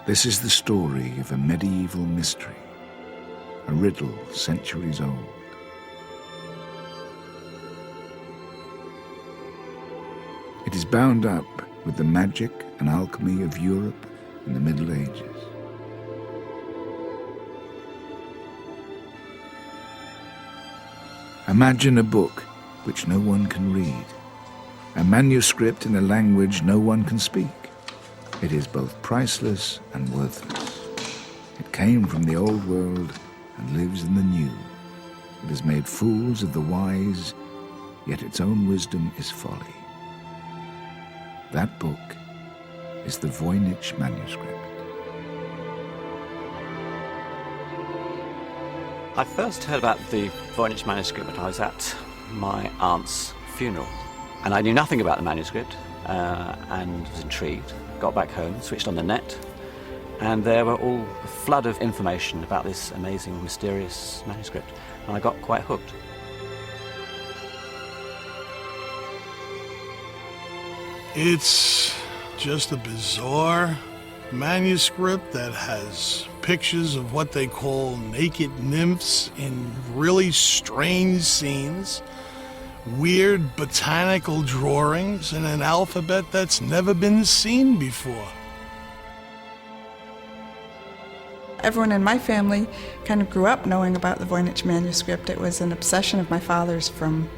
This is the story of a medieval mystery, a riddle centuries old. It is bound up with the magic and alchemy of Europe in the Middle Ages. Imagine a book which no one can read, a manuscript in a language no one can speak. It is both priceless and worthless. It came from the old world and lives in the new. It has made fools of the wise, yet its own wisdom is folly. That book is the Voynich Manuscript. I first heard about the Voynich Manuscript when I was at my aunt's funeral. And I knew nothing about the manuscript and was intrigued. Got back home, switched on the net, and there were all a flood of information about this amazing, mysterious manuscript. And I got quite hooked. It's just a bizarre manuscript that has pictures of what they call naked nymphs in really strange scenes, weird botanical drawings, and an alphabet that's never been seen before. Everyone in my family kind of grew up knowing about the Voynich manuscript. It was an obsession of my father's from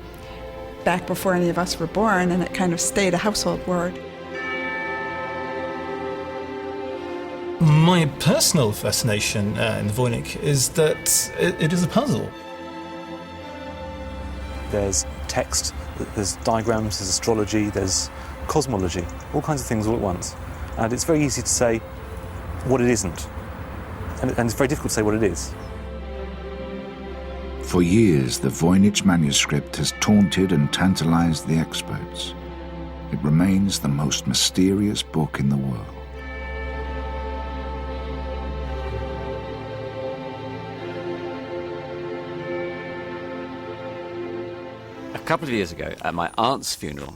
back before any of us were born, and it kind of stayed a household word. My personal fascination in the Voynich is that it is a puzzle. There's text, there's diagrams, there's astrology, there's cosmology, all kinds of things all at once. And it's very easy to say what it isn't. And it's very difficult to say what it is. For years, the Voynich manuscript has taunted and tantalized the experts. It remains the most mysterious book in the world. A couple of years ago, at my aunt's funeral,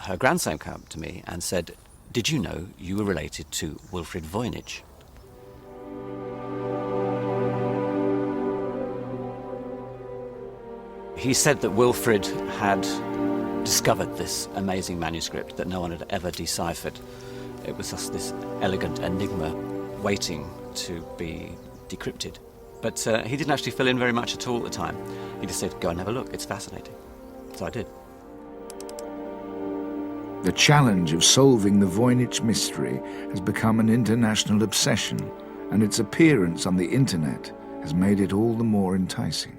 her grandson came up to me and said, "Did you know you were related to Wilfrid Voynich?" He said that Wilfrid had discovered this amazing manuscript that no one had ever deciphered. It was just this elegant enigma waiting to be decrypted. But he didn't actually fill in very much at all at the time. He just said, "Go and have a look, it's fascinating." So I did. The challenge of solving the Voynich mystery has become an international obsession, and its appearance on the internet has made it all the more enticing.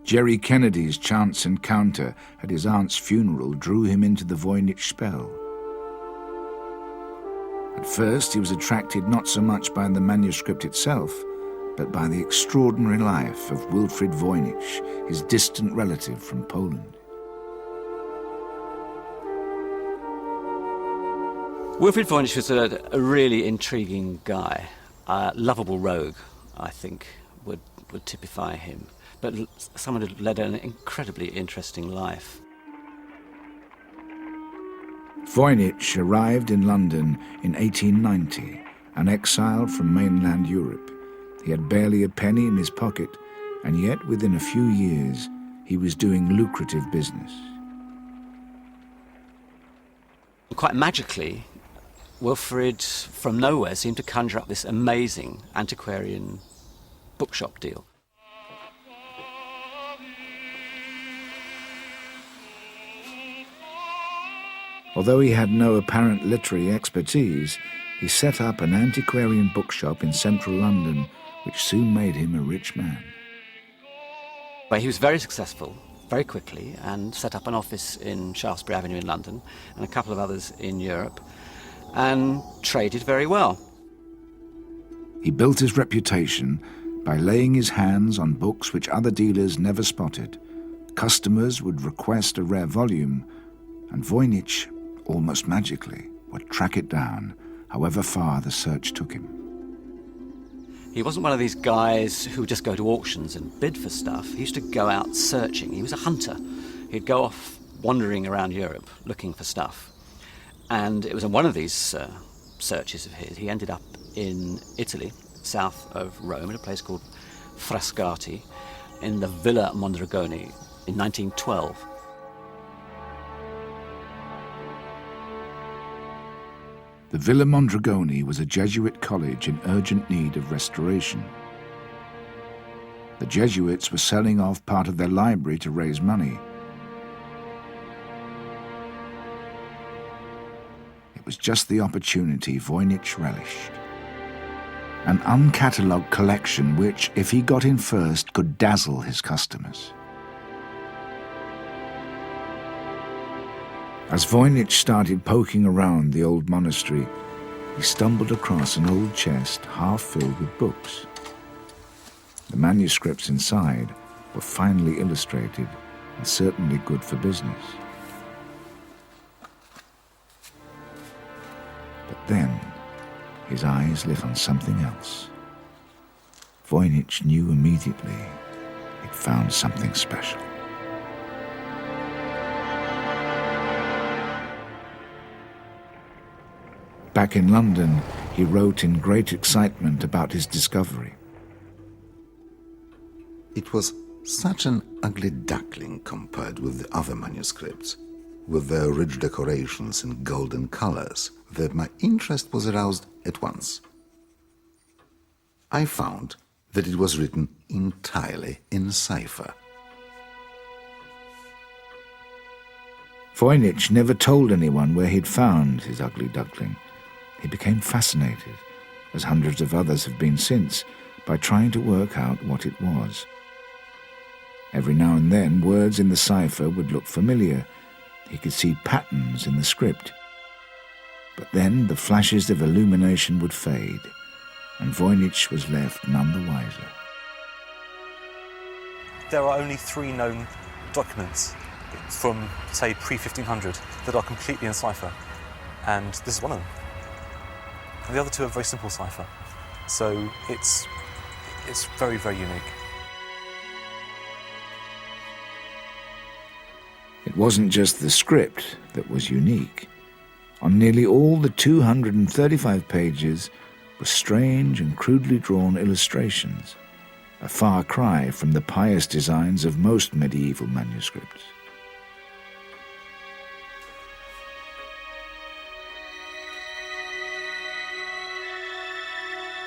Jerry Kennedy's chance encounter at his aunt's funeral drew him into the Voynich spell. At first, he was attracted not so much by the manuscript itself, but by the extraordinary life of Wilfrid Voynich, his distant relative from Poland. Wilfrid Voynich was a really intriguing guy, a lovable rogue, I think, would typify him, but someone who led an incredibly interesting life. Voynich arrived in London in 1890, an exile from mainland Europe. He had barely a penny in his pocket, and yet within a few years he was doing lucrative business. Quite magically, Wilfrid, from nowhere, seemed to conjure up this amazing antiquarian bookshop deal. Although he had no apparent literary expertise, he set up an antiquarian bookshop in central London, which soon made him a rich man. But he was very successful very quickly and set up an office in Shaftesbury Avenue in London and a couple of others in Europe, and traded very well. He built his reputation by laying his hands on books which other dealers never spotted. Customers would request a rare volume, and Voynich, almost magically, would track it down, however far the search took him. He wasn't one of these guys who would just go to auctions and bid for stuff. He used to go out searching. He was a hunter. He'd go off wandering around Europe looking for stuff. And it was on one of these searches of his, he ended up in Italy, south of Rome, in a place called Frascati, in the Villa Mondragone in 1912. The Villa Mondragone was a Jesuit college in urgent need of restoration. The Jesuits were selling off part of their library to raise money. It was just the opportunity Voynich relished. An uncatalogued collection which, if he got in first, could dazzle his customers. As Voynich started poking around the old monastery, he stumbled across an old chest half filled with books. The manuscripts inside were finely illustrated and certainly good for business. But then his eyes lit on something else. Voynich knew immediately he'd found something special. Back in London, he wrote in great excitement about his discovery. It was such an ugly duckling compared with the other manuscripts, with their rich decorations and golden colors, that my interest was aroused at once. I found that it was written entirely in cipher. Voynich never told anyone where he'd found his ugly duckling. He became fascinated, as hundreds of others have been since, by trying to work out what it was. Every now and then, words in the cipher would look familiar. He could see patterns in the script. But then the flashes of illumination would fade, and Voynich was left none the wiser. There are only 3 known documents from, say, pre-1500 that are completely in cipher, and this is one of them. And the other 2 are very simple cipher, so it's very, very unique. It wasn't just the script that was unique. On nearly all the 235 pages were strange and crudely drawn illustrations, a far cry from the pious designs of most medieval manuscripts.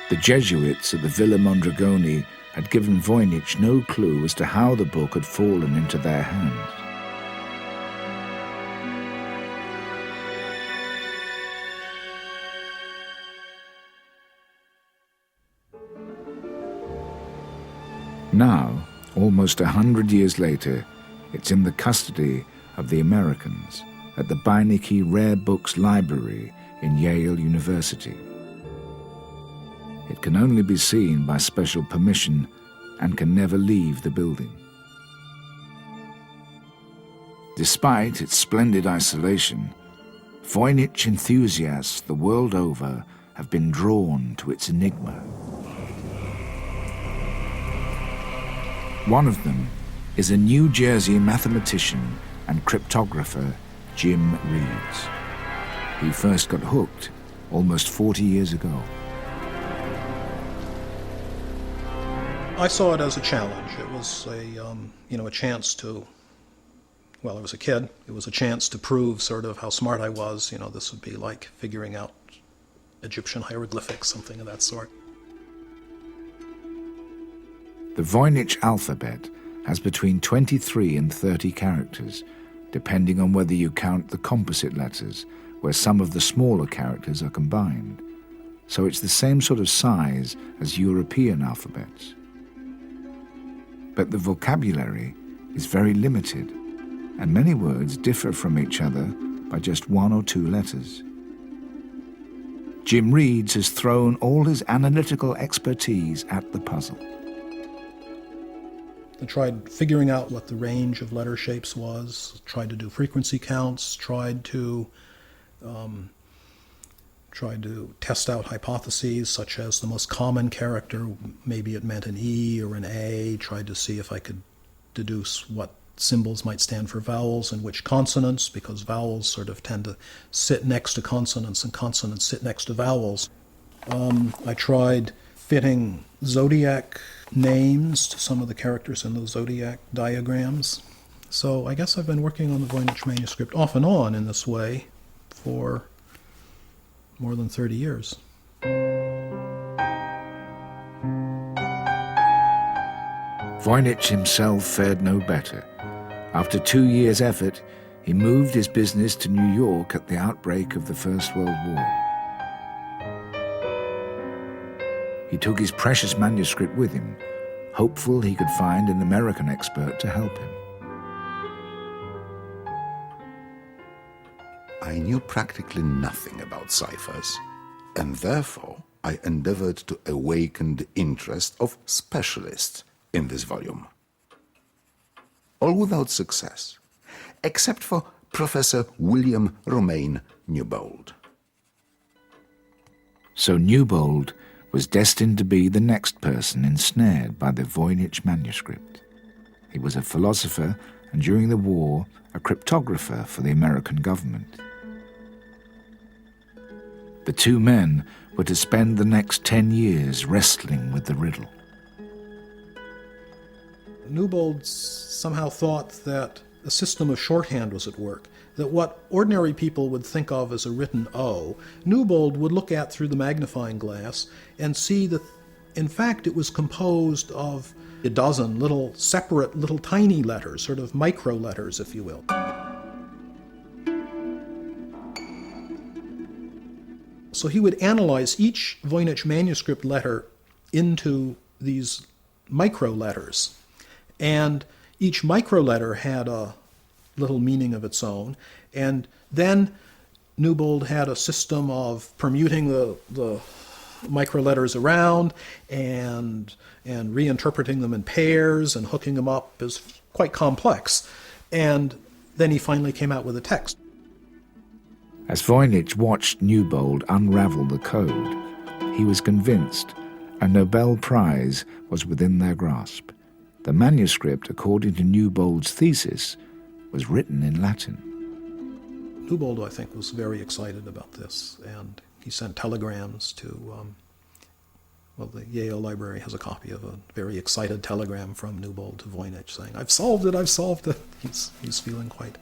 The Jesuits at the Villa Mondragone had given Voynich no clue as to how the book had fallen into their hands. Now, almost 100 years later, it's in the custody of the Americans at the Beinecke Rare Books Library in Yale University. It can only be seen by special permission and can never leave the building. Despite its splendid isolation, Voynich enthusiasts the world over have been drawn to its enigma. One of them is a New Jersey mathematician and cryptographer, Jim Reeves. He first got hooked almost 40 years ago. I saw it as a challenge. It was a chance to, well, I was a kid. It was a chance to prove sort of how smart I was. This would be like figuring out Egyptian hieroglyphics, something of that sort. The Voynich alphabet has between 23 and 30 characters, depending on whether you count the composite letters, where some of the smaller characters are combined. So it's the same sort of size as European alphabets. But the vocabulary is very limited, and many words differ from each other by just 1 or 2 letters. Jim Reeves has thrown all his analytical expertise at the puzzle. I tried figuring out what the range of letter shapes was, tried to do frequency counts, tried to test out hypotheses such as the most common character, maybe it meant an E or an A, tried to see if I could deduce what symbols might stand for vowels and which consonants, because vowels sort of tend to sit next to consonants and consonants sit next to vowels. I tried fitting zodiac names to some of the characters in those zodiac diagrams. So I guess I've been working on the Voynich manuscript off and on in this way for more than 30 years. Voynich himself fared no better. After 2 years' effort, he moved his business to New York at the outbreak of the First World War. He took his precious manuscript with him, hopeful he could find an American expert to help him. I knew practically nothing about ciphers, and therefore I endeavored to awaken the interest of specialists in this volume. All without success, except for Professor William Romaine Newbold. So Newbold was destined to be the next person ensnared by the Voynich manuscript. He was a philosopher and during the war a cryptographer for the American government. The two men were to spend the next 10 years wrestling with the riddle. Newbold somehow thought that a system of shorthand was at work, that what ordinary people would think of as a written O, Newbold would look at through the magnifying glass and see that, in fact, it was composed of a dozen little separate, little tiny letters, sort of micro letters, if you will. So he would analyze each Voynich manuscript letter into these micro letters. And each micro letter had a little meaning of its own. And then Newbold had a system of permuting the micro letters around and reinterpreting them in pairs and hooking them up is quite complex. And then he finally came out with a text. As Voynich watched Newbold unravel the code, he was convinced a Nobel Prize was within their grasp. The manuscript, according to Newbold's thesis, was written in Latin. Newbold, I think, was very excited about this, and he sent telegrams to, the Yale Library has a copy of a very excited telegram from Newbold to Voynich saying, I've solved it, I've solved it. He's feeling quite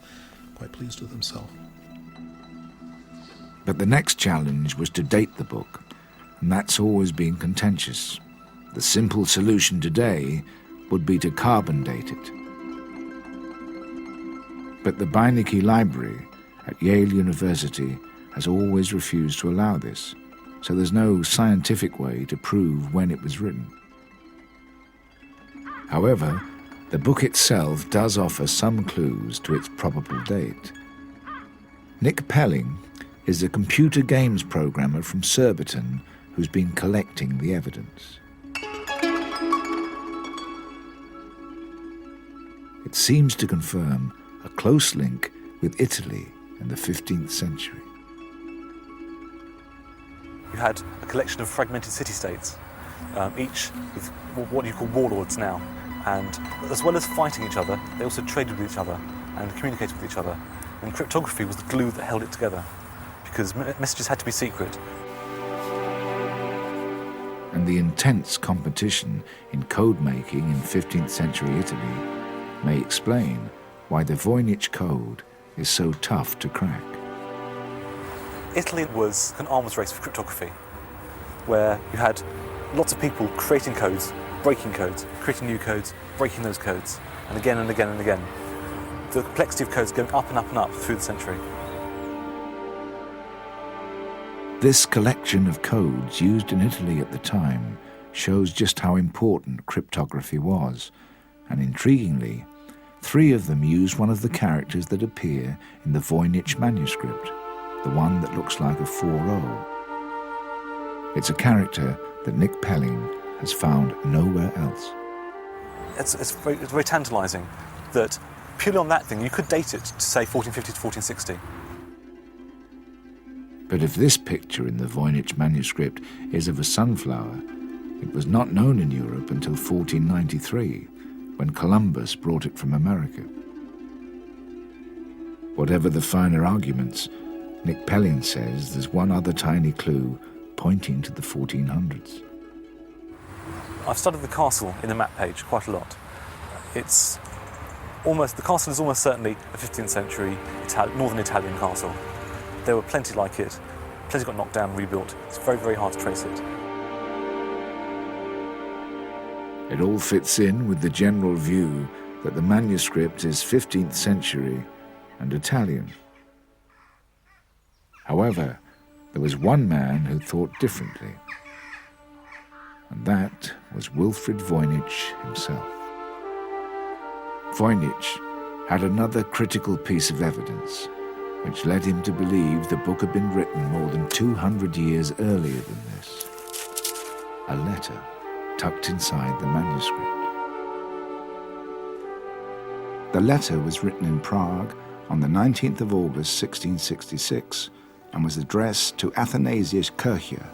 pleased with himself. But the next challenge was to date the book, and that's always been contentious. The simple solution today would be to carbon date it. But the Beinecke Library at Yale University has always refused to allow this, so there's no scientific way to prove when it was written. However, the book itself does offer some clues to its probable date. Nick Pelling is a computer games programmer from Surbiton who's been collecting the evidence. It seems to confirm a close link with Italy in the 15th century. You had a collection of fragmented city-states, each with what you call warlords now. And as well as fighting each other, they also traded with each other and communicated with each other. And cryptography was the glue that held it together, because messages had to be secret. And the intense competition in code making in 15th century Italy may explain why the Voynich code is so tough to crack. Italy was an arms race for cryptography, where you had lots of people creating codes, breaking codes, creating new codes, breaking those codes, and again and again and again. The complexity of codes going up and up and up through the century. This collection of codes used in Italy at the time shows just how important cryptography was, and intriguingly, 3 of them use one of the characters that appear in the Voynich manuscript, the one that looks like a 4-0. It's a character that Nick Pelling has found nowhere else. It's very tantalising that purely on that thing you could date it to say 1450 to 1460. But if this picture in the Voynich manuscript is of a sunflower, it was not known in Europe until 1493, when Columbus brought it from America. Whatever the finer arguments, Nick Pellin says there's one other tiny clue pointing to the 1400s. I've studied the castle in the map page quite a lot. The castle is almost certainly a 15th century northern Italian castle. There were plenty like it. Plenty got knocked down and rebuilt. It's very, very hard to trace it. It all fits in with the general view that the manuscript is 15th century and Italian. However, there was one man who thought differently, and that was Wilfrid Voynich himself. Voynich had another critical piece of evidence which led him to believe the book had been written more than 200 years earlier than this. A letter tucked inside the manuscript. The letter was written in Prague on the 19th of August 1666 and was addressed to Athanasius Kircher,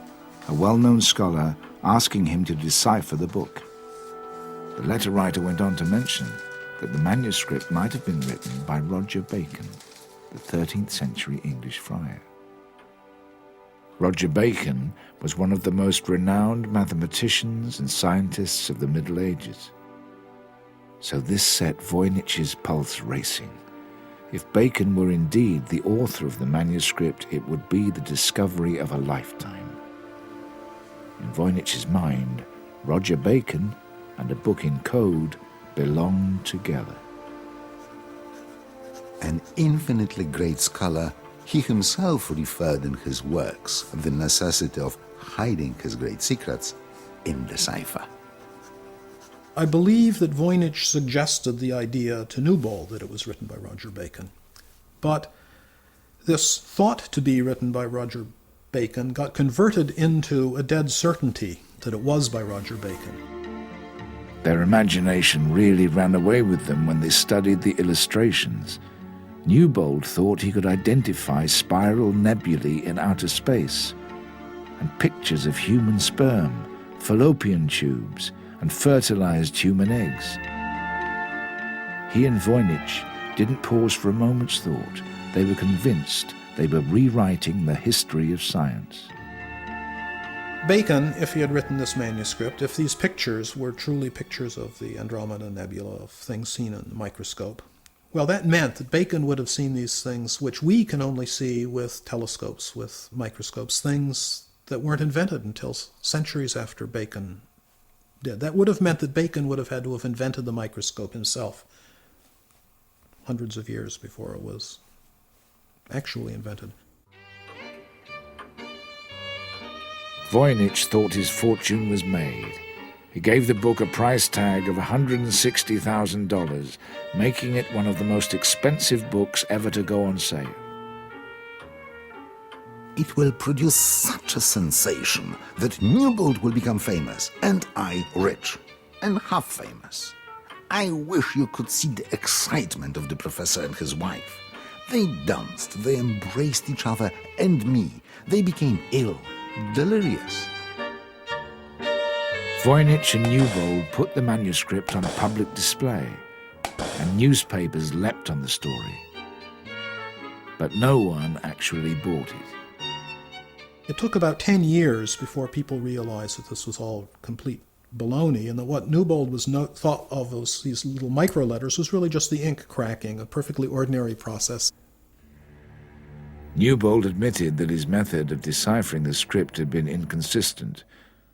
a well-known scholar, asking him to decipher the book. The letter writer went on to mention that the manuscript might have been written by Roger Bacon, the 13th century English friar. Roger Bacon was one of the most renowned mathematicians and scientists of the Middle Ages. So this set Voynich's pulse racing. If Bacon were indeed the author of the manuscript, it would be the discovery of a lifetime. In Voynich's mind, Roger Bacon and a book in code belonged together. An infinitely great scholar, he himself referred in his works the necessity of hiding his great secrets in the cipher. I believe that Voynich suggested the idea to Newbold that it was written by Roger Bacon. But this thought to be written by Roger Bacon got converted into a dead certainty that it was by Roger Bacon. Their imagination really ran away with them when they studied the illustrations. Newbold thought he could identify spiral nebulae in outer space, and pictures of human sperm, fallopian tubes, and fertilized human eggs. He and Voynich didn't pause for a moment's thought. They were convinced they were rewriting the history of science. Bacon, if he had written this manuscript, if these pictures were truly pictures of the Andromeda Nebula, of things seen in the microscope, well, that meant that Bacon would have seen these things which we can only see with telescopes, with microscopes, things that weren't invented until centuries after Bacon did. That would have meant that Bacon would have had to have invented the microscope himself hundreds of years before it was actually invented. Voynich thought his fortune was made. He gave the book a price tag of $160,000, making it one of the most expensive books ever to go on sale. It will produce such a sensation that Newbold will become famous, and I rich, and half famous. I wish you could see the excitement of the professor and his wife. They danced, they embraced each other and me. They became ill, delirious. Voynich and Newbold put the manuscript on public display, and newspapers leapt on the story. But no one actually bought it. It took about 10 years before people realized that this was all complete baloney, and that what Newbold was thought of as these little micro letters was really just the ink cracking, a perfectly ordinary process. Newbold admitted that his method of deciphering the script had been inconsistent,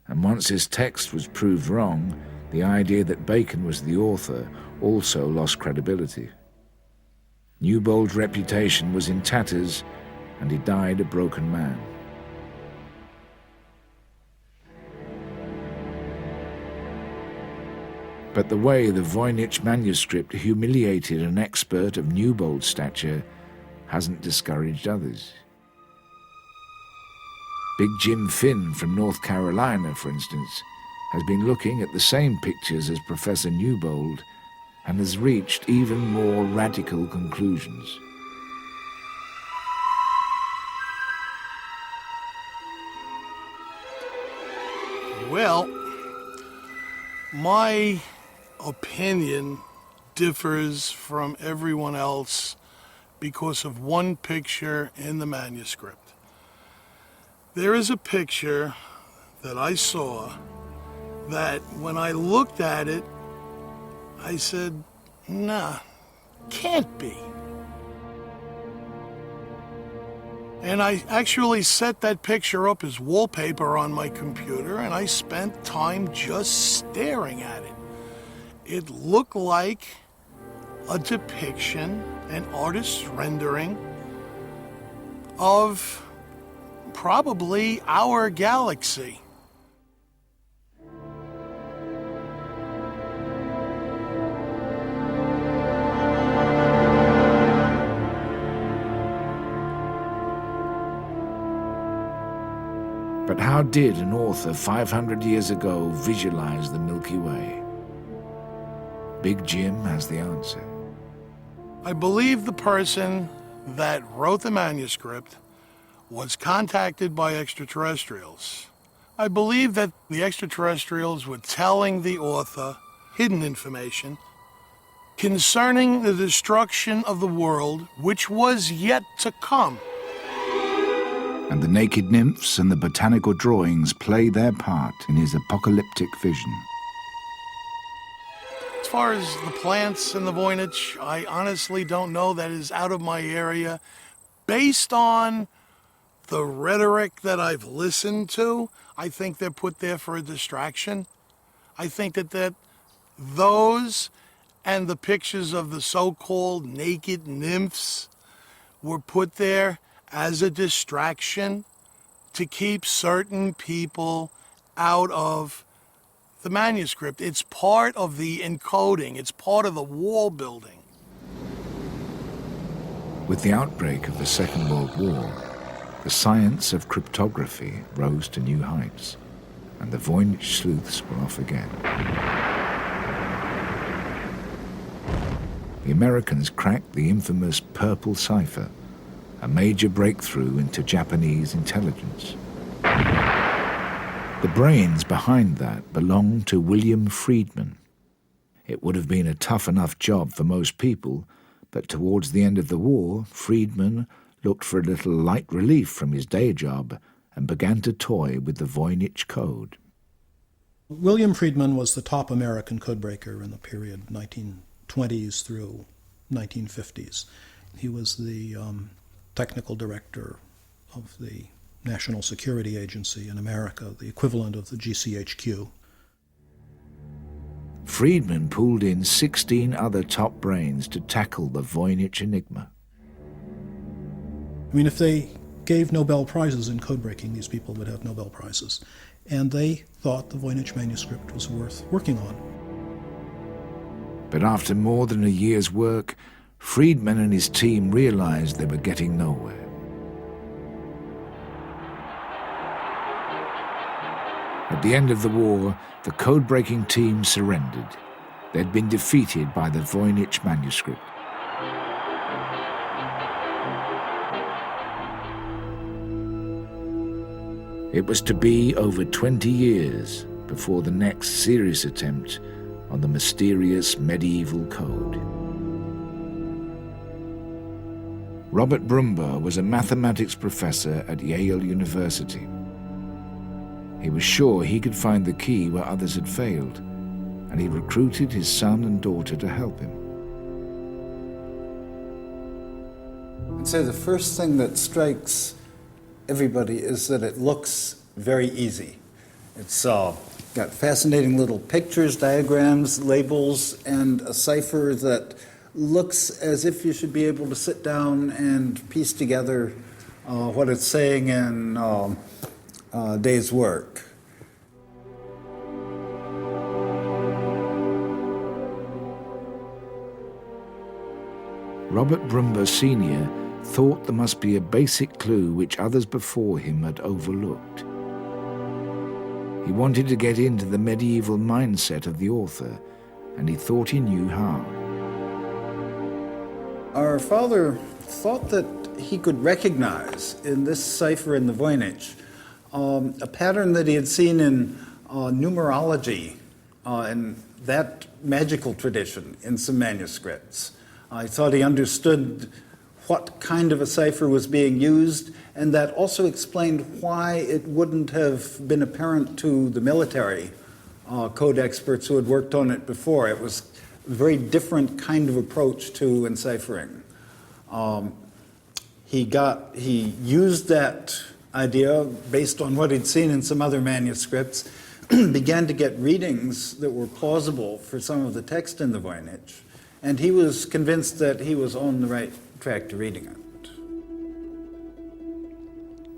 and once his text was proved wrong, the idea that Bacon was the author also lost credibility. Newbold's reputation was in tatters, and he died a broken man. But the way the Voynich manuscript humiliated an expert of Newbold's stature hasn't discouraged others. Big Jim Finn from North Carolina, for instance, has been looking at the same pictures as Professor Newbold and has reached even more radical conclusions. Well, my opinion differs from everyone else because of one picture in the manuscript. There is a picture that I saw that when I looked at it, I said, nah, can't be. And I actually set that picture up as wallpaper on my computer, and I spent time just staring at it. It looked like a depiction, an artist's rendering of probably our galaxy. But how did an author 500 years ago visualize the Milky Way? Big Jim has the answer. I believe the person that wrote the manuscript was contacted by extraterrestrials. I believe that the extraterrestrials were telling the author hidden information concerning the destruction of the world, which was yet to come. And the naked nymphs and the botanical drawings play their part in his apocalyptic vision. As far as the plants and the Voynich, I honestly don't know. That is out of my area. Based on the rhetoric that I've listened to, I think they're put there for a distraction. I think that those and the pictures of the so-called naked nymphs were put there as a distraction to keep certain people out of the manuscript. It's part of the encoding. It's part of the wall building. With the outbreak of the Second World War, the science of cryptography rose to new heights, and the Voynich sleuths were off again. The Americans cracked the infamous Purple Cipher, a major breakthrough into Japanese intelligence. The brains behind that belonged to William Friedman. It would have been a tough enough job for most people, but towards the end of the war, Friedman looked for a little light relief from his day job and began to toy with the Voynich code. William Friedman was the top American codebreaker in the period 1920s through 1950s. He was the technical director of the National Security Agency in America, the equivalent of the GCHQ. Friedman pulled in 16 other top brains to tackle the Voynich enigma. I mean, if they gave Nobel Prizes in codebreaking, these people would have Nobel Prizes. And they thought the Voynich manuscript was worth working on. But after more than a year's work, Friedman and his team realized they were getting nowhere. At the end of the war, the code-breaking team surrendered. They'd been defeated by the Voynich manuscript. It was to be over 20 years before the next serious attempt on the mysterious medieval code. Robert Brumbaugh was a mathematics professor at Yale University. He was sure he could find the key where others had failed, and he recruited his son and daughter to help him. I'd say the first thing that strikes everybody is that it looks very easy. It's got fascinating little pictures, diagrams, labels, and a cipher that looks as if you should be able to sit down and piece together what it's saying in a day's work. Robert Brumbaugh Sr. thought there must be a basic clue which others before him had overlooked. He wanted to get into the medieval mindset of the author, and he thought he knew how. Our father thought that he could recognize in this cipher in the Voynich a pattern that he had seen in numerology and that magical tradition in some manuscripts. I thought he understood what kind of a cipher was being used, and that also explained why it wouldn't have been apparent to the military code experts who had worked on it before. It was a very different kind of approach to enciphering. He used that idea based on what he'd seen in some other manuscripts, began to get readings that were plausible for some of the text in the Voynich, and he was convinced that he was on the right track to reading it.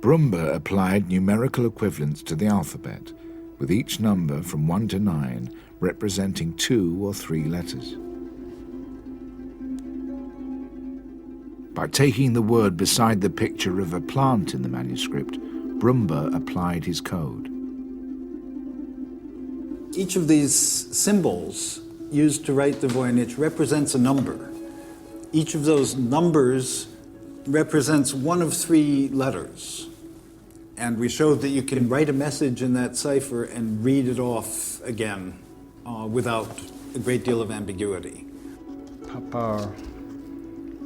Brumber applied numerical equivalents to the alphabet, with each number from 1 to 9 representing 2 or 3 letters. By taking the word beside the picture of a plant in the manuscript, Brumber applied his code. Each of these symbols used to write the Voynich represents a number. Each of those numbers represents one of 3 letters. And we showed that you can write a message in that cipher and read it off again without a great deal of ambiguity.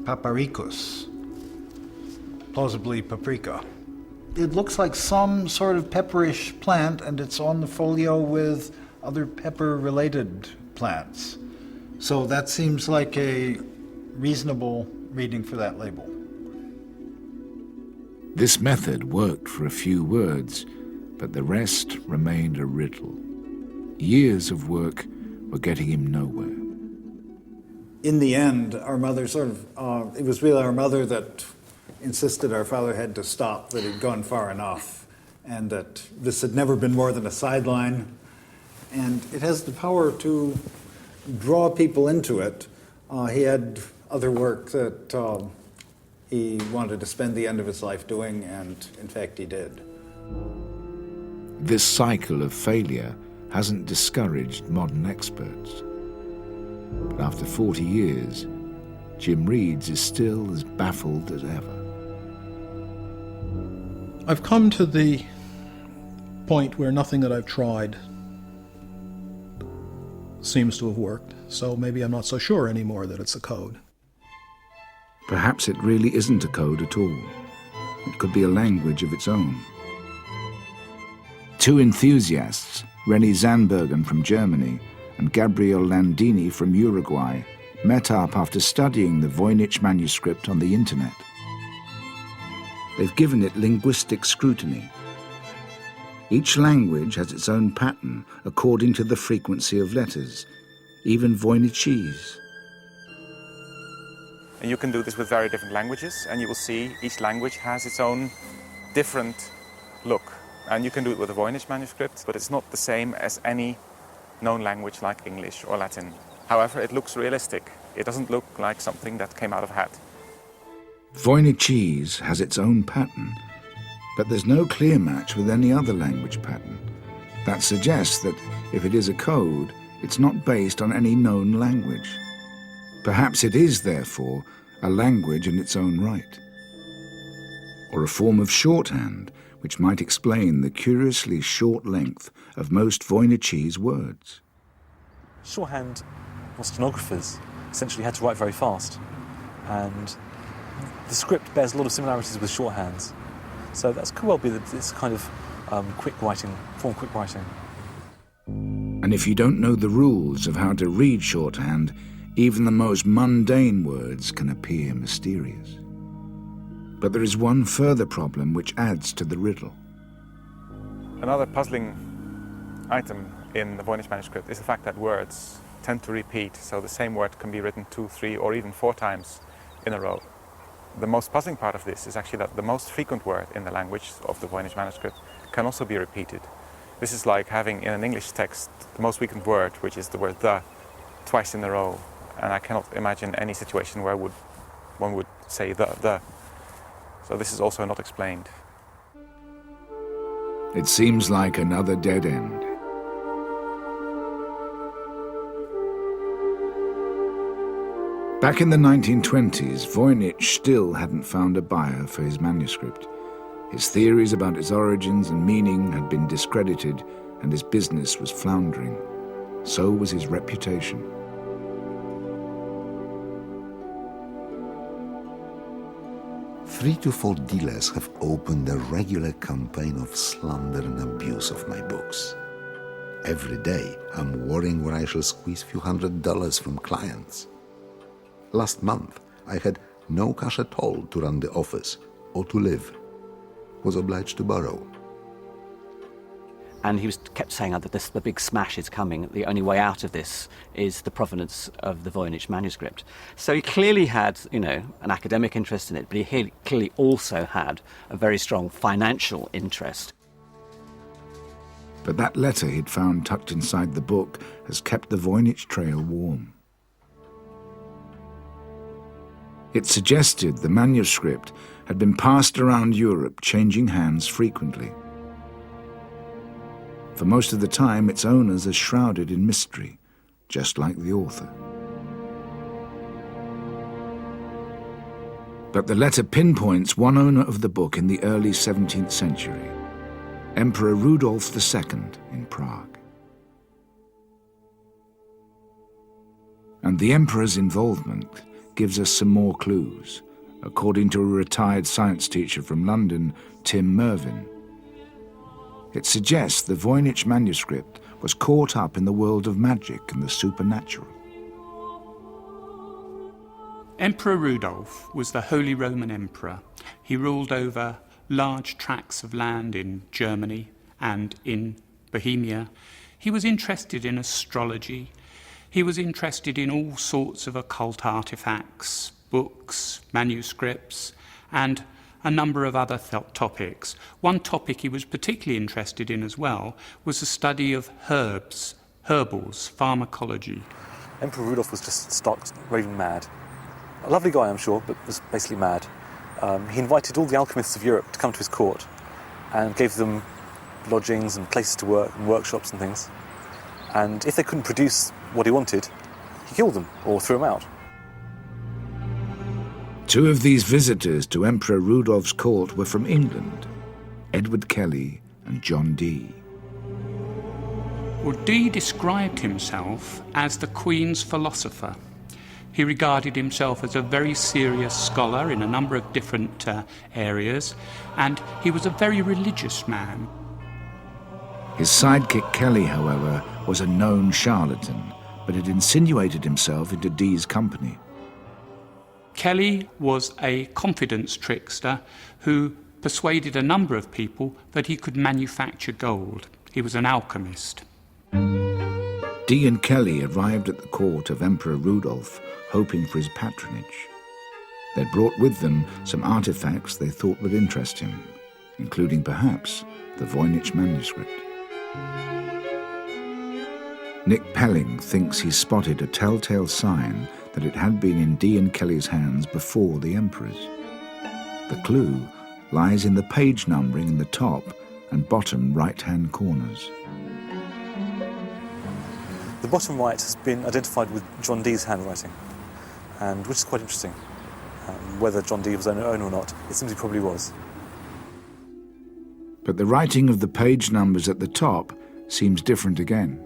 Papricus, plausibly paprika. It looks like some sort of pepperish plant, and it's on the folio with other pepper-related plants. So that seems like a reasonable reading for that label. This method worked for a few words, but the rest remained a riddle. Years of work were getting him nowhere. In the end, our mother it was really our mother that insisted our father had to stop, that he'd gone far enough, and that this had never been more than a sideline. And it has the power to draw people into it. He had other work that he wanted to spend the end of his life doing, and in fact he did. This cycle of failure hasn't discouraged modern experts. But after 40 years, Jim Reeds is still as baffled as ever. I've come to the point where nothing that I've tried seems to have worked, so maybe I'm not so sure anymore that it's a code. Perhaps it really isn't a code at all. It could be a language of its own. 2 enthusiasts, René Zandbergen from Germany and Gabriel Landini from Uruguay, met up after studying the Voynich manuscript on the internet. They've given it linguistic scrutiny. Each language has its own pattern according to the frequency of letters, even Voynichese. And you can do this with very different languages, and you will see each language has its own different look. And you can do it with a Voynich manuscript, but it's not the same as any known language like English or Latin. However, it looks realistic. It doesn't look like something that came out of a hat. Voynichese has its own pattern, but there's no clear match with any other language pattern. That suggests that if it is a code, it's not based on any known language. Perhaps it is, therefore, a language in its own right. Or a form of shorthand, which might explain the curiously short length of most Voynichese words. Shorthand, or stenographers, essentially had to write very fast. And the script bears a lot of similarities with shorthands. So that could well be that it's kind of quick writing, form quick writing. And if you don't know the rules of how to read shorthand, even the most mundane words can appear mysterious. But there is one further problem which adds to the riddle. Another puzzling item in the Voynich manuscript is the fact that words tend to repeat, so the same word can be written 2, 3, or even 4 times in a row. The most puzzling part of this is actually that the most frequent word in the language of the Voynich manuscript can also be repeated. This is like having in an English text the most frequent word, which is the word the, twice in a row. And I cannot imagine any situation where one would say the. So this is also not explained. It seems like another dead end. Back in the 1920s, Voynich still hadn't found a buyer for his manuscript. His theories about its origins and meaning had been discredited, and his business was floundering. So was his reputation. 3 to 4 dealers have opened a regular campaign of slander and abuse of my books. Every day, I'm worrying where I shall squeeze few $100s from clients. Last month, I had no cash at all to run the office or to live. Was obliged to borrow. And he kept saying that the big smash is coming. The only way out of this is the provenance of the Voynich Manuscript. So he clearly had, an academic interest in it, but he clearly also had a very strong financial interest. But that letter he'd found tucked inside the book has kept the Voynich trail warm. It suggested the manuscript had been passed around Europe, changing hands frequently. For most of the time, its owners are shrouded in mystery, just like the author. But the letter pinpoints one owner of the book in the early 17th century, Emperor Rudolf II in Prague. And the emperor's involvement gives us some more clues, according to a retired science teacher from London, Tim Mervyn. It suggests the Voynich manuscript was caught up in the world of magic and the supernatural. Emperor Rudolf was the Holy Roman Emperor. He ruled over large tracts of land in Germany and in Bohemia. He was interested in astrology. He was interested in all sorts of occult artifacts, books, manuscripts, and a number of other topics. One topic he was particularly interested in as well was the study of herbals, pharmacology. Emperor Rudolf was just stark, raving mad. A lovely guy, I'm sure, but was basically mad. He invited all the alchemists of Europe to come to his court and gave them lodgings and places to work and workshops and things. And if they couldn't produce what he wanted, he killed them or threw them out. Two of these visitors to Emperor Rudolf's court were from England, Edward Kelly and John Dee. Well, Dee described himself as the Queen's philosopher. He regarded himself as a very serious scholar in a number of different areas, and he was a very religious man. His sidekick Kelly, however, was a known charlatan, but had insinuated himself into Dee's company. Kelly was a confidence trickster who persuaded a number of people that he could manufacture gold. He was an alchemist. Dee and Kelly arrived at the court of Emperor Rudolf, hoping for his patronage. They brought with them some artifacts they thought would interest him, including perhaps the Voynich Manuscript. Nick Pelling thinks he spotted a telltale sign that it had been in Dee and Kelly's hands before the Emperor's. The clue lies in the page numbering in the top and bottom right-hand corners. The bottom right has been identified with John Dee's handwriting, and which is quite interesting. Whether John Dee was owner or not, it seems he probably was. But the writing of the page numbers at the top seems different again.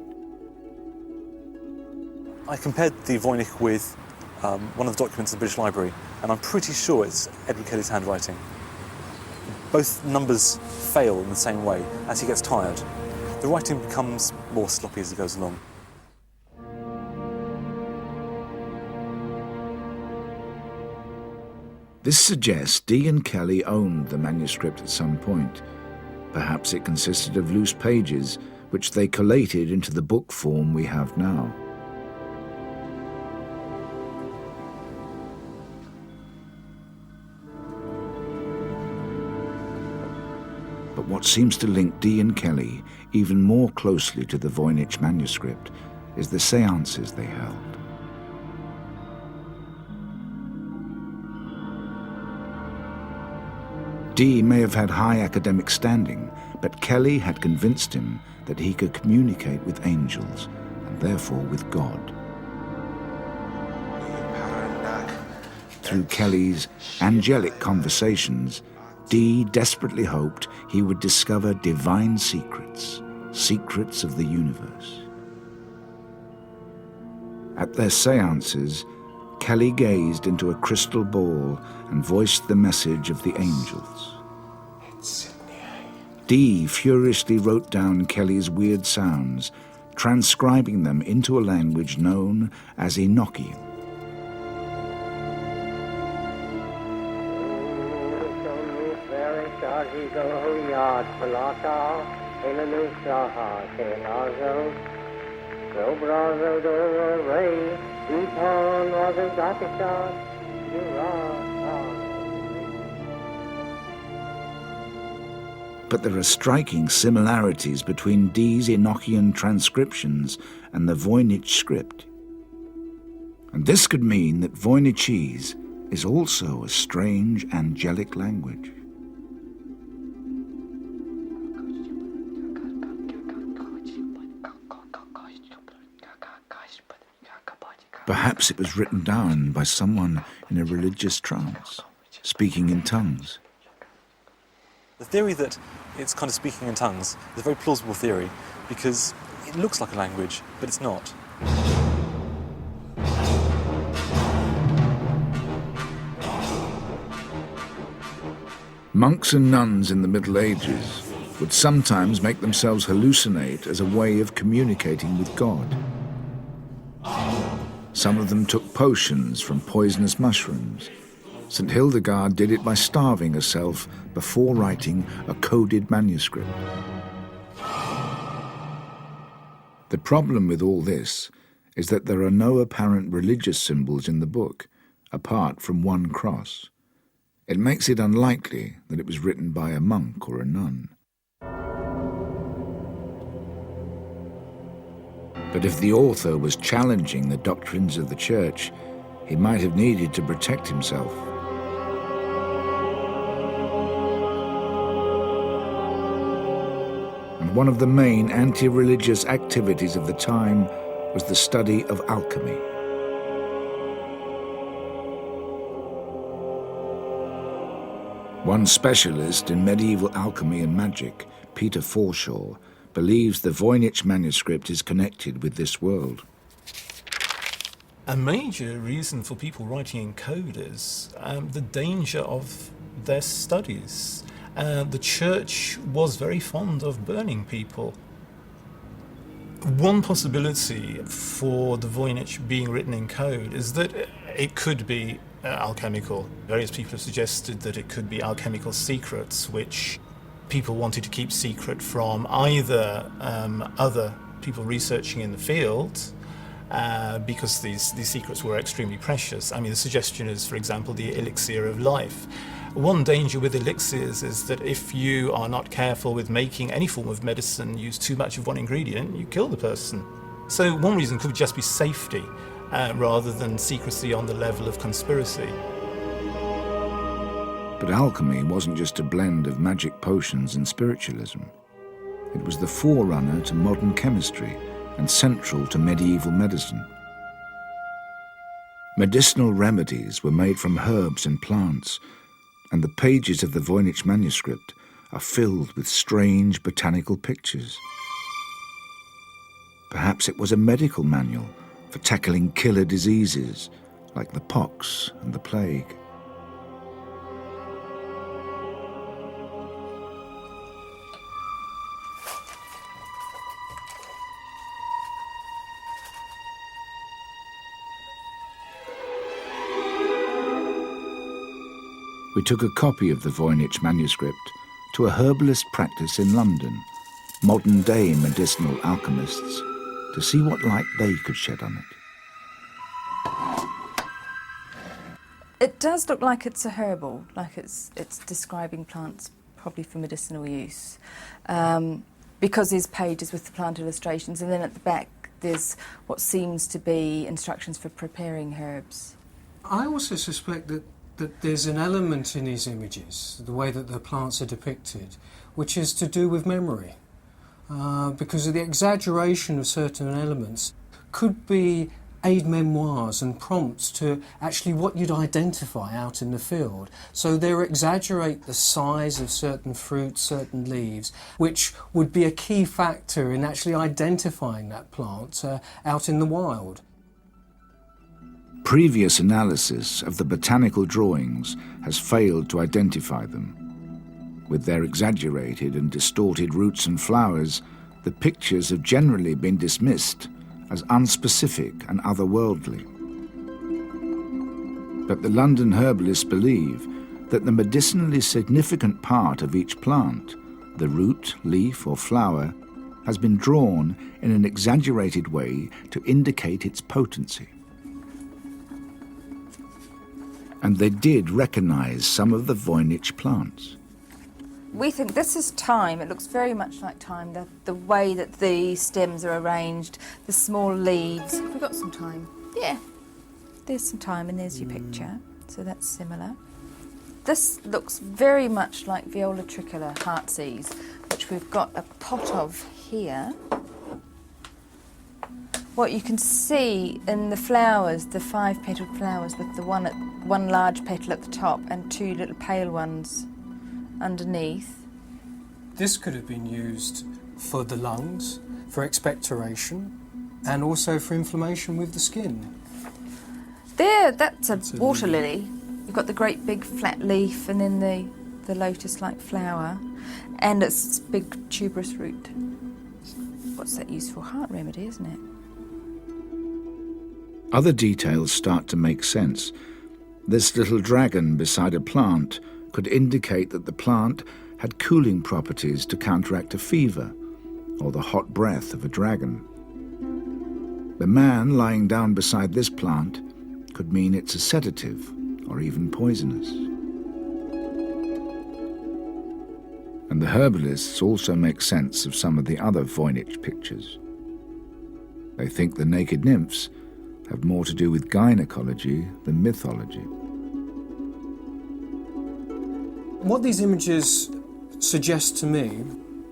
I compared the Voynich with one of the documents in the British Library, and I'm pretty sure it's Edward Kelly's handwriting. Both numbers fail in the same way. As he gets tired, the writing becomes more sloppy as he goes along. This suggests Dee and Kelly owned the manuscript at some point. Perhaps it consisted of loose pages, which they collated into the book form we have now. But what seems to link Dee and Kelly even more closely to the Voynich manuscript is the seances they held. Dee may have had high academic standing, but Kelly had convinced him that he could communicate with angels and therefore with God. Through Kelly's angelic conversations, Dee desperately hoped he would discover divine secrets, secrets of the universe. At their seances, Kelly gazed into a crystal ball and voiced the message of the angels. Dee furiously wrote down Kelly's weird sounds, transcribing them into a language known as Enochian. But there are striking similarities between Dee's Enochian transcriptions and the Voynich script. And this could mean that Voynichese is also a strange angelic language. Perhaps it was written down by someone in a religious trance, speaking in tongues. The theory that it's kind of speaking in tongues is a very plausible theory because it looks like a language, but it's not. Monks and nuns in the Middle Ages would sometimes make themselves hallucinate as a way of communicating with God. Some of them took potions from poisonous mushrooms. St. Hildegard did it by starving herself before writing a coded manuscript. The problem with all this is that there are no apparent religious symbols in the book, apart from one cross. It makes it unlikely that it was written by a monk or a nun. But if the author was challenging the doctrines of the Church, he might have needed to protect himself. And one of the main anti-religious activities of the time was the study of alchemy. One specialist in medieval alchemy and magic, Peter Forshaw, believes the Voynich manuscript is connected with this world. A major reason for people writing in code is the danger of their studies. The Church was very fond of burning people. One possibility for the Voynich being written in code is that it could be alchemical. Various people have suggested that it could be alchemical secrets, which people wanted to keep secret from either other people researching in the field, because these secrets were extremely precious. I mean, the suggestion is, for example, the elixir of life. One danger with elixirs is that if you are not careful with making any form of medicine, use too much of one ingredient, you kill the person. So one reason could just be safety, rather than secrecy on the level of conspiracy. But alchemy wasn't just a blend of magic potions and spiritualism. It was the forerunner to modern chemistry and central to medieval medicine. Medicinal remedies were made from herbs and plants, and the pages of the Voynich manuscript are filled with strange botanical pictures. Perhaps it was a medical manual for tackling killer diseases like the pox and the plague. We took a copy of the Voynich manuscript to a herbalist practice in London, modern-day medicinal alchemists, to see what light they could shed on it. It does look like it's a herbal, like it's describing plants probably for medicinal use, because there's pages with the plant illustrations, and then at the back there's what seems to be instructions for preparing herbs. I also suspect that there's an element in these images, the way that the plants are depicted, which is to do with memory. Because of the exaggeration of certain elements could be aide-memoirs and prompts to actually what you'd identify out in the field. So they exaggerate the size of certain fruits, certain leaves, which would be a key factor in actually identifying that plant out in the wild. Previous analysis of the botanical drawings has failed to identify them. With their exaggerated and distorted roots and flowers, the pictures have generally been dismissed as unspecific and otherworldly. But the London herbalists believe that the medicinally significant part of each plant, the root, leaf or flower, has been drawn in an exaggerated way to indicate its potency. And they did recognize some of the Voynich plants. We think this is thyme. It looks very much like thyme, the way that the stems are arranged, the small leaves. Have we got some thyme? Yeah. There's some thyme and there's your picture, so that's similar. This looks very much like Viola tricolor heartsease, which we've got a pot of here. What you can see in the flowers, the 5-petaled flowers with the one large petal at the top and 2 little pale ones underneath. This could have been used for the lungs, for expectoration, and also for inflammation with the skin. There, that's a water lily. You've got the great big flat leaf and then the lotus-like flower, and its big tuberous root. What's that used for? Heart remedy, isn't it? Other details start to make sense. This little dragon beside a plant could indicate that the plant had cooling properties to counteract a fever or the hot breath of a dragon. The man lying down beside this plant could mean it's a sedative or even poisonous. And the herbalists also make sense of some of the other Voynich pictures. They think the naked nymphs have more to do with gynecology than mythology. What these images suggest to me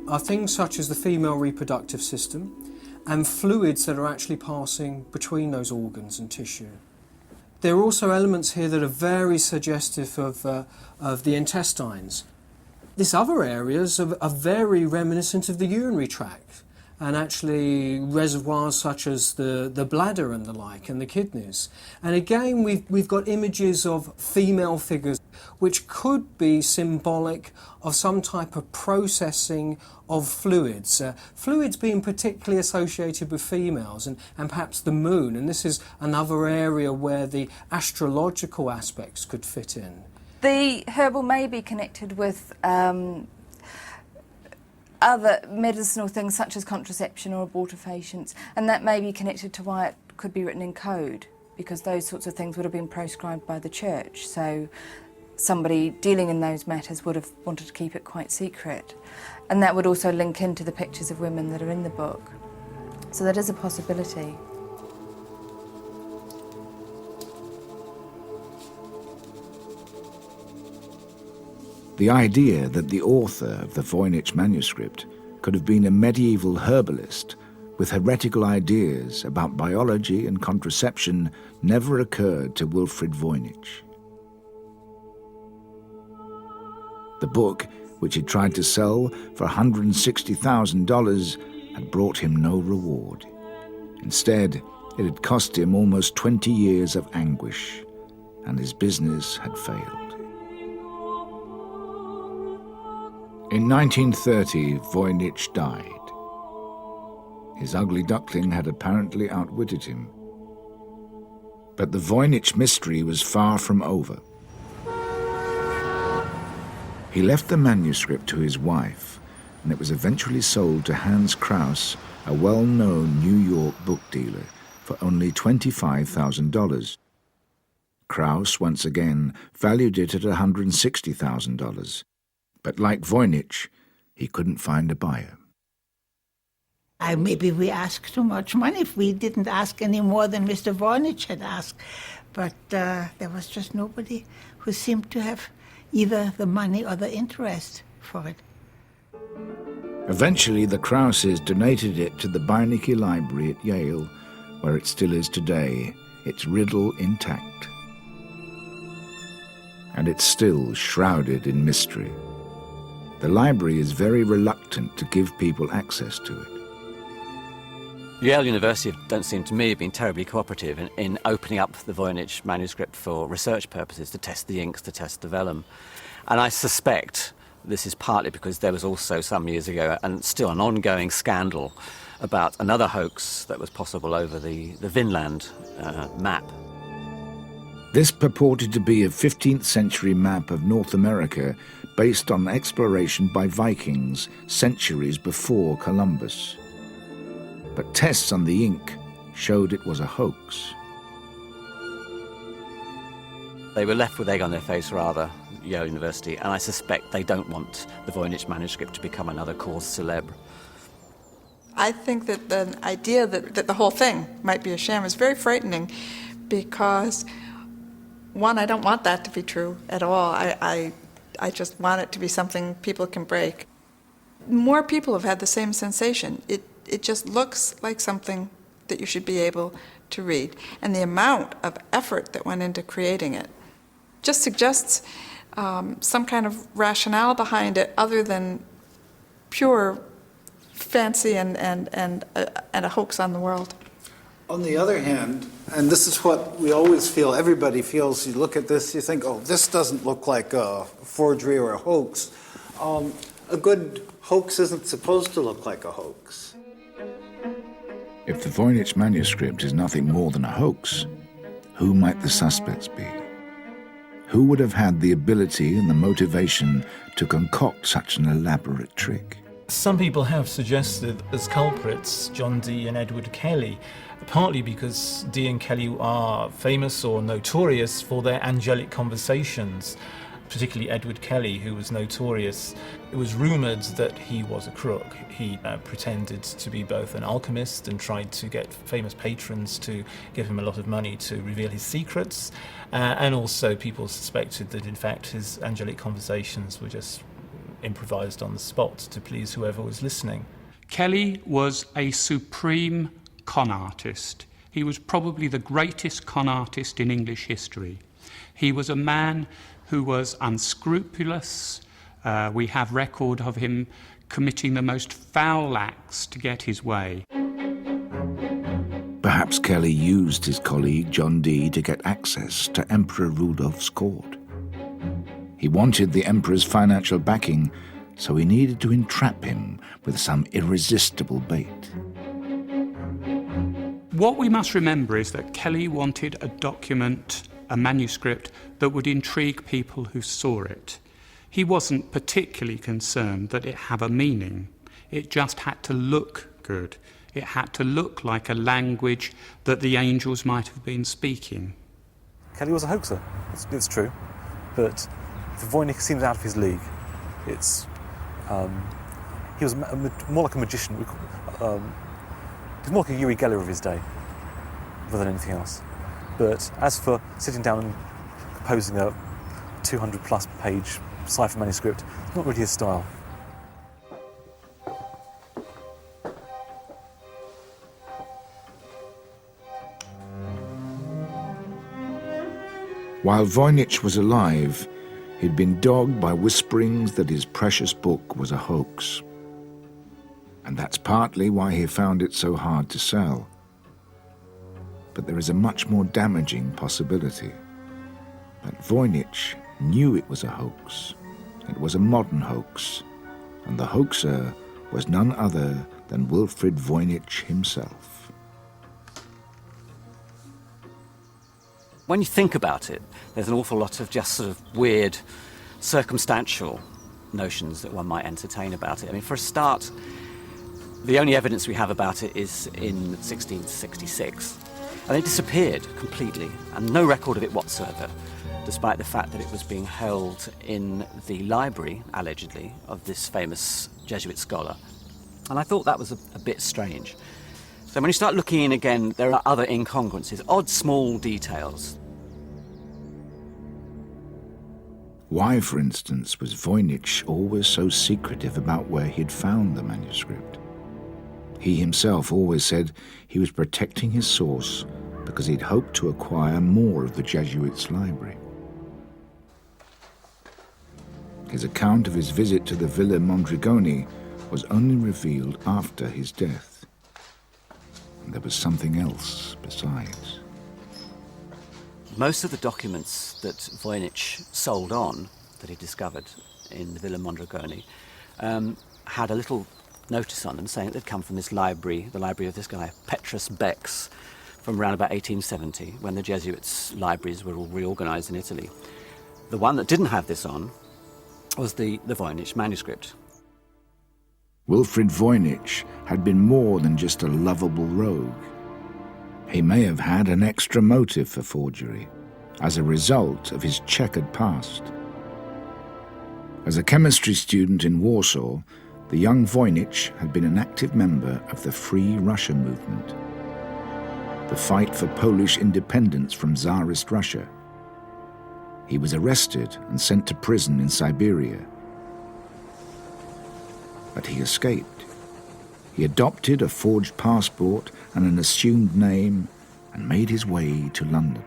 are things such as the female reproductive system and fluids that are actually passing between those organs and tissue. There are also elements here that are very suggestive of the intestines. These other areas are very reminiscent of the urinary tract, and actually reservoirs such as the bladder and the like, and the kidneys. And again, we've got images of female figures which could be symbolic of some type of processing of fluids. Fluids being particularly associated with females and perhaps the moon, and this is another area where the astrological aspects could fit in. The herbal may be connected with other medicinal things such as contraception or abortifacients, and that may be connected to why it could be written in code, because those sorts of things would have been proscribed by the church, so somebody dealing in those matters would have wanted to keep it quite secret. And that would also link into the pictures of women that are in the book. So that is a possibility. The idea that the author of the Voynich Manuscript could have been a medieval herbalist with heretical ideas about biology and contraception never occurred to Wilfrid Voynich. The book, which he tried to sell for $160,000, had brought him no reward. Instead, it had cost him almost 20 years of anguish, and his business had failed. In 1930, Voynich died. His ugly duckling had apparently outwitted him. But the Voynich Mystery was far from over. He left the manuscript to his wife, and it was eventually sold to Hans Krauss, a well-known New York book dealer, for only $25,000. Krauss, once again, valued it at $160,000. But like Voynich, he couldn't find a buyer. Maybe we asked too much money if we didn't ask any more than Mr. Voynich had asked. But there was just nobody who seemed to have either the money or the interest for it. Eventually, the Krausses donated it to the Beinecke Library at Yale, where it still is today, its riddle intact. And it's still shrouded in mystery. The library is very reluctant to give people access to it. Yale University don't seem to me have been terribly cooperative in opening up the Voynich manuscript for research purposes, to test the inks, to test the vellum. And I suspect this is partly because there was also some years ago, and still an ongoing scandal about another hoax that was possible over the Vinland map. This purported to be a 15th century map of North America based on exploration by Vikings centuries before Columbus. But tests on the ink showed it was a hoax. They were left with egg on their face, rather, Yale University, and I suspect they don't want the Voynich manuscript to become another cause célèbre. I think that the idea that the whole thing might be a sham is very frightening because, one, I don't want that to be true at all. I just want it to be something people can break. More people have had the same sensation. It just looks like something that you should be able to read. And the amount of effort that went into creating it just suggests some kind of rationale behind it other than pure fancy and a hoax on the world. On the other hand, and this is what we always feel, everybody feels, you look at this, you think, oh, this doesn't look like a forgery or a hoax. A good hoax isn't supposed to look like a hoax. If the Voynich manuscript is nothing more than a hoax, who might the suspects be? Who would have had the ability and the motivation to concoct such an elaborate trick? Some people have suggested as culprits John Dee and Edward Kelly, partly because Dee and Kelly are famous or notorious for their angelic conversations, particularly Edward Kelly, who was notorious. It was rumoured that he was a crook. He pretended to be both an alchemist and tried to get famous patrons to give him a lot of money to reveal his secrets. And also people suspected that, in fact, his angelic conversations were just improvised on the spot to please whoever was listening. Kelly was a supreme con artist. He was probably the greatest con artist in English history. He was a man who was unscrupulous. We have record of him committing the most foul acts to get his way. Perhaps Kelly used his colleague John Dee to get access to Emperor Rudolph's court. He wanted the emperor's financial backing, so he needed to entrap him with some irresistible bait. What we must remember is that Kelly wanted a document, a manuscript, that would intrigue people who saw it. He wasn't particularly concerned that it have a meaning. It just had to look good. It had to look like a language that the angels might have been speaking. Kelly was a hoaxer, it's true, but Voynich seems out of his league. He was more like a magician. He was more like a Uri Geller of his day, rather than anything else. But as for sitting down and composing a 200-plus page cipher manuscript, it's not really his style. While Voynich was alive, he'd been dogged by whisperings that his precious book was a hoax. And that's partly why he found it so hard to sell. But there is a much more damaging possibility. That Voynich knew it was a hoax. It was a modern hoax, and the hoaxer was none other than Wilfrid Voynich himself. When you think about it, there's an awful lot of just sort of weird, circumstantial notions that one might entertain about it. I mean, for a start, the only evidence we have about it is in 1666, and it disappeared completely, and no record of it whatsoever, despite the fact that it was being held in the library, allegedly, of this famous Jesuit scholar. And I thought that was a bit strange. So when you start looking in again, there are other incongruences, odd small details. Why, for instance, was Voynich always so secretive about where he'd found the manuscript? He himself always said he was protecting his source because he'd hoped to acquire more of the Jesuits' library. His account of his visit to the Villa Mondrigoni was only revealed after his death. there was something else besides. Most of the documents that Voynich sold on, that he discovered in the Villa Mondragone, had a little notice on them saying they'd come from this library, the library of this guy, Petrus Bex, from around about 1870, when the Jesuits' libraries were all reorganised in Italy. The one that didn't have this on was the Voynich Manuscript. Wilfrid Voynich had been more than just a lovable rogue. He may have had an extra motive for forgery as a result of his checkered past. As a chemistry student in Warsaw, the young Voynich had been an active member of the Free Russia movement, the fight for Polish independence from Tsarist Russia. He was arrested and sent to prison in Siberia. But he escaped. He adopted a forged passport and an assumed name and made his way to London.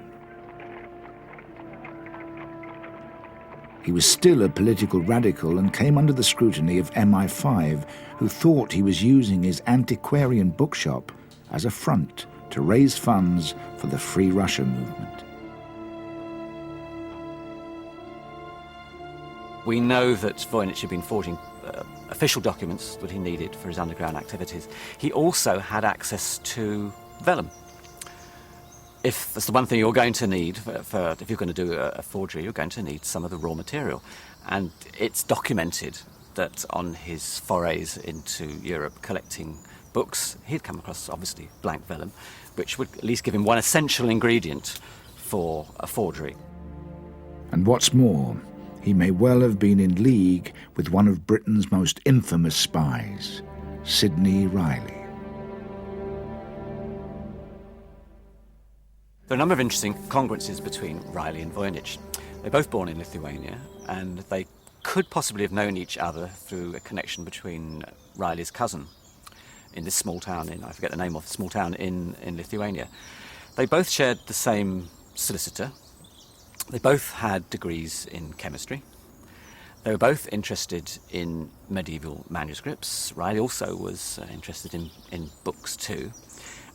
He was still a political radical and came under the scrutiny of MI5, who thought he was using his antiquarian bookshop as a front to raise funds for the Free Russia movement. We know that Voynich had been forging official documents that he needed for his underground activities. He also had access to vellum. If that's the one thing you're going to need if you're going to do a forgery, you're going to need some of the raw material. And it's documented that on his forays into Europe collecting books, he'd come across, obviously, blank vellum, which would at least give him one essential ingredient for a forgery. And what's more, he may well have been in league with one of Britain's most infamous spies, Sidney Riley. There are a number of interesting congruences between Riley and Voynich. They're both born in Lithuania, and they could possibly have known each other through a connection between Riley's cousin in this small town I forget the name of the small town in Lithuania. They both shared the same solicitor. They both had degrees in chemistry. They were both interested in medieval manuscripts. Riley also was interested in books too.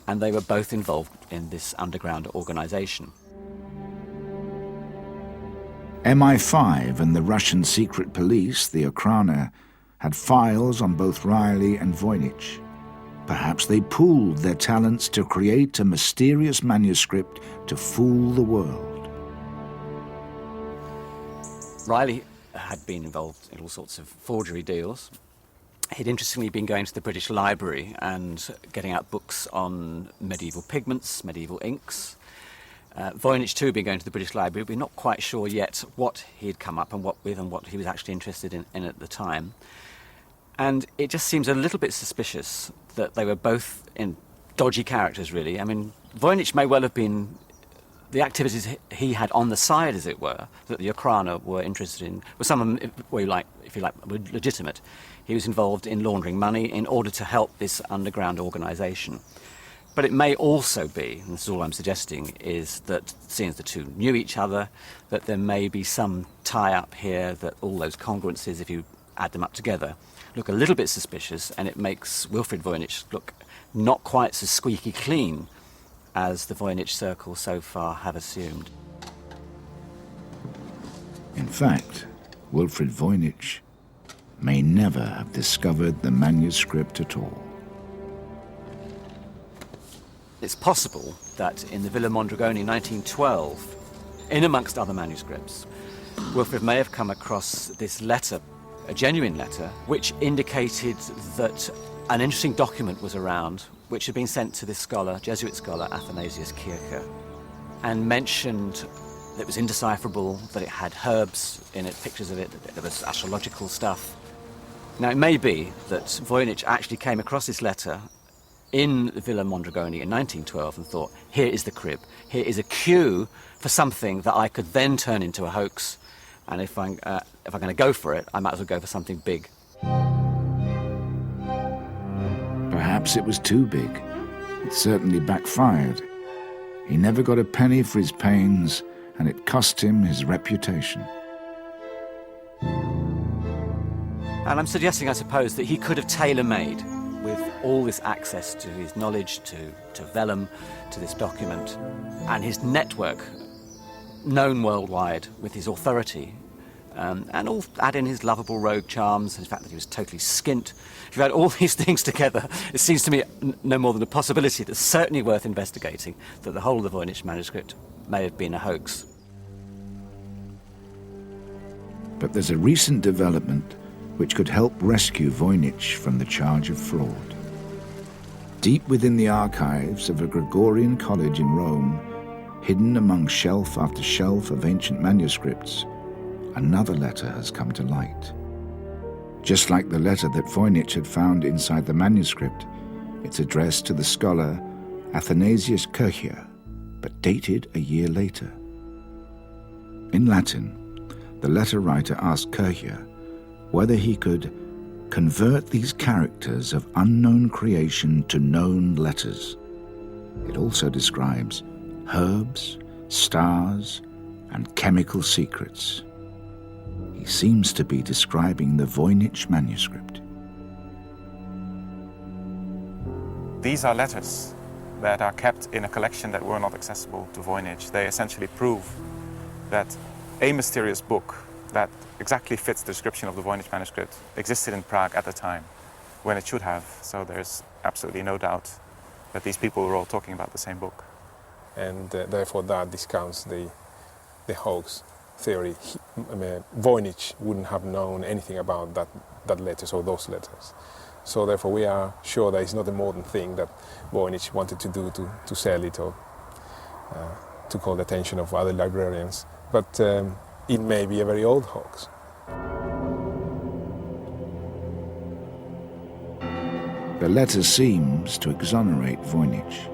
And they were both involved in this underground organisation. MI5 and the Russian secret police, the Okhrana, had files on both Riley and Voynich. Perhaps they pooled their talents to create a mysterious manuscript to fool the world. Riley had been involved in all sorts of forgery deals. He'd interestingly been going to the British Library and getting out books on medieval pigments, medieval inks. Voynich too had been going to the British Library. We're not quite sure yet what he'd come up and what he was actually interested in at the time. And it just seems a little bit suspicious that they were both in dodgy characters, really. I mean, Voynich may well have been the activities he had on the side, as it were, that the Okhrana were interested in, were some of them, were legitimate. He was involved in laundering money in order to help this underground organisation. But it may also be, and this is all I'm suggesting, is that seeing as the two knew each other, that there may be some tie-up here, that all those congruences, if you add them up together, look a little bit suspicious, and it makes Wilfrid Voynich look not quite so squeaky clean as the Voynich circle so far have assumed. In fact, Wilfrid Voynich may never have discovered the manuscript at all. It's possible that in the Villa Mondragone in 1912, in amongst other manuscripts, Wilfrid may have come across this letter, a genuine letter, which indicated that an interesting document was around which had been sent to this scholar, Jesuit scholar, Athanasius Kircher, and mentioned that it was indecipherable, that it had herbs in it, pictures of it, that there was astrological stuff. Now, it may be that Voynich actually came across this letter in the Villa Mondragone in 1912 and thought, here is the crib, here is a cue for something that I could then turn into a hoax, and if I'm going to go for it, I might as well go for something big. Perhaps it was too big. It certainly backfired. He never got a penny for his pains, and it cost him his reputation. And I'm suggesting, I suppose, that he could have tailor-made with all this access to his knowledge, to vellum, to this document, and his network, known worldwide with his authority, and all add in his lovable rogue charms, and the fact that he was totally skint. If you add all these things together, it seems to me no more than a possibility that's certainly worth investigating, that the whole of the Voynich manuscript may have been a hoax. But there's a recent development which could help rescue Voynich from the charge of fraud. Deep within the archives of a Gregorian college in Rome, hidden among shelf after shelf of ancient manuscripts, another letter has come to light. Just like the letter that Voynich had found inside the manuscript, it's addressed to the scholar Athanasius Kircher, but dated a year later. In Latin, the letter writer asked Kircher whether he could convert these characters of unknown creation to known letters. It also describes herbs, stars, and chemical secrets. He seems to be describing the Voynich manuscript. These are letters that are kept in a collection that were not accessible to Voynich. They essentially prove that a mysterious book that exactly fits the description of the Voynich manuscript existed in Prague at the time when it should have. So there's absolutely no doubt that these people were all talking about the same book. And therefore that discounts the hoax theory. Voynich wouldn't have known anything about that letters or those letters. So therefore we are sure that it's not a modern thing that Voynich wanted to do to sell it or to call the attention of other librarians. But it may be a very old hoax. The letter seems to exonerate Voynich,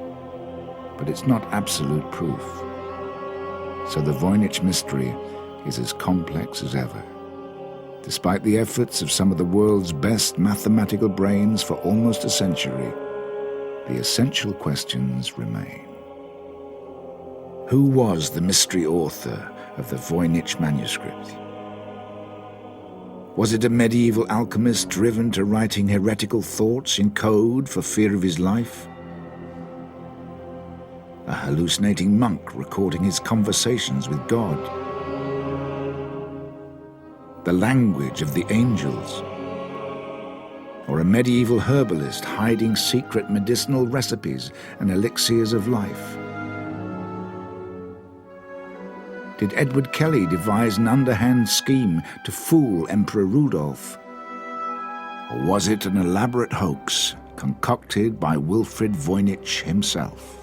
but it's not absolute proof. So the Voynich mystery is as complex as ever. Despite the efforts of some of the world's best mathematical brains for almost a century, the essential questions remain. Who was the mystery author of the Voynich manuscript? Was it a medieval alchemist driven to writing heretical thoughts in code for fear of his life? A hallucinating monk recording his conversations with God? The language of the angels? Or a medieval herbalist hiding secret medicinal recipes and elixirs of life? Did Edward Kelly devise an underhand scheme to fool Emperor Rudolph? Or was it an elaborate hoax concocted by Wilfrid Voynich himself?